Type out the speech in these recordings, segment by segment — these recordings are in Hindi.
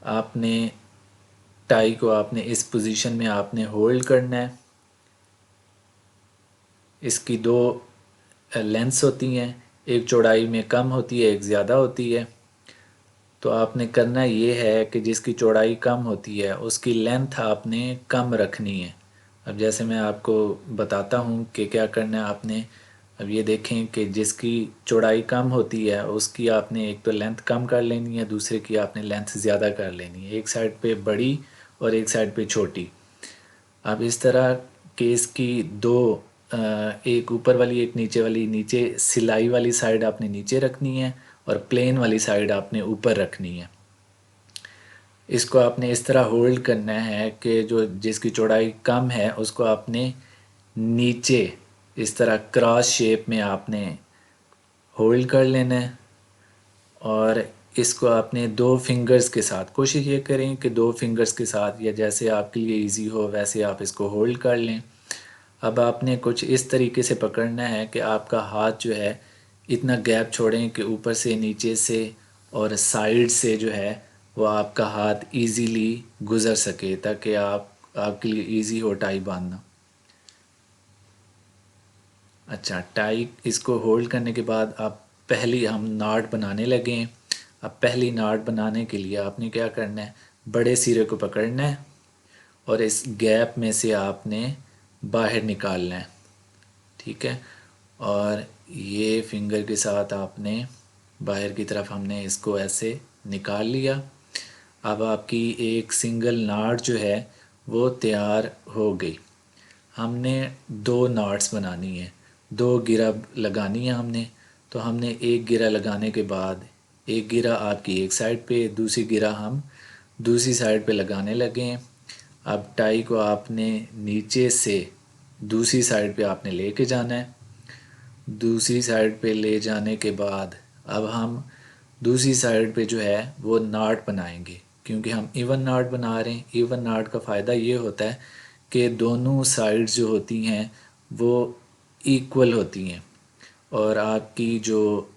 आपने टाई को आपने इस पोजीशन में आपने होल्ड करना है। इसकी दो लेंथ्स होती हैं, एक चौड़ाई में कम होती है, एक ज़्यादा होती है। तो आपने करना ये है कि जिसकी चौड़ाई कम होती है उसकी लेंथ आपने कम रखनी है। अब जैसे मैं आपको बताता हूँ कि क्या करना है आपने। अब ये देखें कि जिसकी चौड़ाई कम होती है उसकी आपने एक तो लेंथ कम कर लेनी है, दूसरे की आपने लेंथ ज़्यादा कर लेनी है। एक साइड पे बड़ी और एक साइड पे छोटी। अब इस तरह के इसकी दो एक ऊपर वाली एक नीचे वाली, नीचे सिलाई वाली साइड आपने नीचे रखनी है और प्लेन वाली साइड आपने ऊपर रखनी है। इसको आपने इस तरह होल्ड करना है कि जो जिसकी चौड़ाई कम है उसको आपने नीचे इस तरह क्रॉस शेप में आपने होल्ड कर लेना है। और इसको आपने दो फिंगर्स के साथ, कोशिश ये करें कि दो फिंगर्स के साथ या जैसे आपके लिए इजी हो वैसे आप इसको होल्ड कर लें। अब आपने कुछ इस तरीके से पकड़ना है कि आपका हाथ जो है इतना गैप छोड़ें कि ऊपर से, नीचे से और साइड से जो है वो आपका हाथ इजीली गुज़र सके, ताकि आपके लिए इजी हो टाई बांधना। अच्छा, टाई इसको होल्ड करने के बाद आप पहली हम नाट बनाने लगे हैं। अब पहली नाट बनाने के लिए आपने क्या करना है, बड़े सिरे को पकड़ना है और इस गैप में से आपने बाहर निकालना है। ठीक है, और ये फिंगर के साथ आपने बाहर की तरफ हमने इसको ऐसे निकाल लिया। अब आपकी एक सिंगल नाट जो है वो तैयार हो गई। हमने दो नॉट्स बनानी है, दो गिरा लगानी है हमने। तो हमने एक गिरा लगाने के बाद एक गिरा आपकी एक साइड पे, दूसरी गिरा हम दूसरी साइड पे लगाने लगे हैं। अब टाई को आपने नीचे से दूसरी साइड पे आपने लेके जाना है। दूसरी साइड पे ले जाने के बाद अब हम दूसरी साइड पे जो है वो नाट बनाएंगे, क्योंकि हम इवन नाट बना रहे हैं। इवन नाट का फ़ायदा ये होता है कि दोनों साइड्स जो होती हैं वो इक्वल होती हैं और आपकी जो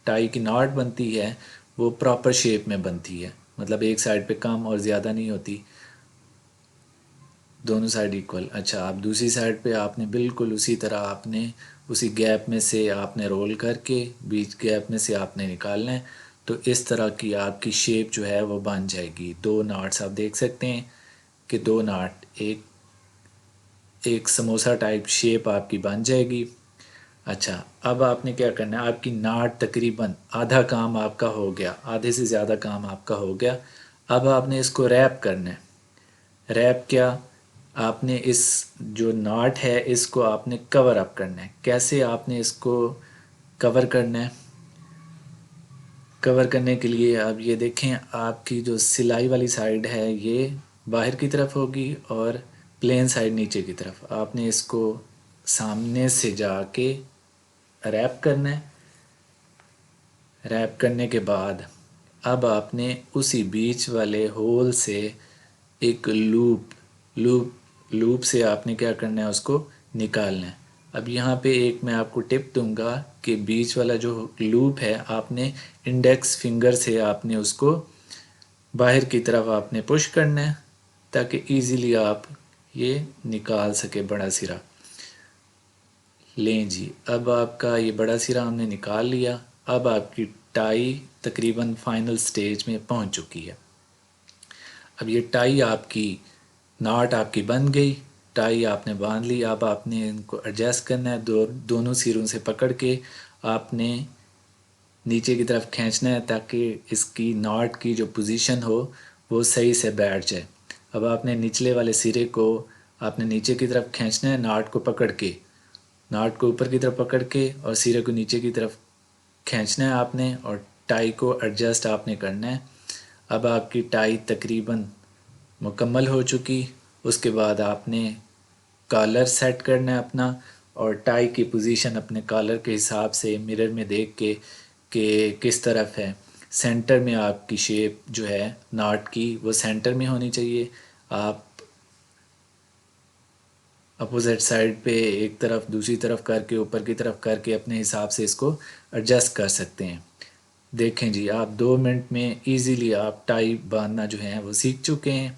टाई की नाट बनती है वो प्रॉपर शेप में बनती है। मतलब एक साइड पे कम और ज़्यादा नहीं होती, दोनों साइड इक्वल। अच्छा, आप दूसरी साइड पे आपने बिल्कुल उसी तरह आपने उसी गैप में से आपने रोल करके बीच गैप में से आपने निकालना है। तो इस तरह की आपकी शेप जो है वो बन जाएगी। दो नाट्स आप देख सकते हैं कि दो नाट एक एक समोसा टाइप शेप आपकी बन जाएगी। अच्छा, अब आपने क्या करना है, आपकी नाट तकरीबन आधा काम आपका हो गया, आधे से ज़्यादा काम आपका हो गया। अब आपने इसको रैप करना है। रैप क्या, आपने इस जो नाट है इसको आपने कवर अप करना है। कैसे आपने इसको कवर करना है, कवर करने के लिए अब ये देखें, आपकी जो सिलाई वाली साइड है ये बाहर की तरफ होगी और प्लेन साइड नीचे की तरफ। आपने इसको सामने से जाके रैप करना है। रैप करने के बाद अब आपने उसी बीच वाले होल से एक लूप से आपने क्या करना है, उसको निकालना है। अब यहाँ पे एक मैं आपको टिप दूंगा कि बीच वाला जो लूप है आपने इंडेक्स फिंगर से आपने उसको बाहर की तरफ आपने पुश करना है, ताकि इजीली आप ये निकाल सके बड़ा सिरा। लें जी, अब आपका ये बड़ा सिरा हमने निकाल लिया। अब आपकी टाई तकरीबन फाइनल स्टेज में पहुंच चुकी है। अब ये टाई आपकी, नाट आपकी बन गई, टाई आपने बांध ली। अब आपने इनको एडजस्ट करना है, दोनों सिरों से पकड़ के आपने नीचे की तरफ खींचना है, ताकि इसकी नाट की जो पोजीशन हो वो सही से बैठ जाए। अब आपने निचले वाले सिरे को आपने नीचे की तरफ खींचना है, नाट को पकड़ के, नाट को ऊपर की तरफ पकड़ के और सिरे को नीचे की तरफ खींचना है आपने, और टाई को एडजस्ट आपने करना है। अब आपकी टाई तकरीबन मुकम्मल हो चुकी। उसके बाद आपने कॉलर सेट करना है अपना, और टाई की पोजीशन अपने कॉलर के हिसाब से मिरर में देख के कि किस तरफ है। सेंटर में आपकी शेप जो है नाट की वो सेंटर में होनी चाहिए। आप अपोजिट साइड पे एक तरफ दूसरी तरफ करके ऊपर की तरफ करके अपने हिसाब से इसको एडजस्ट कर सकते हैं। देखें जी, आप 2 मिनट में इजीली आप टाई बांधना जो है वो सीख चुके हैं।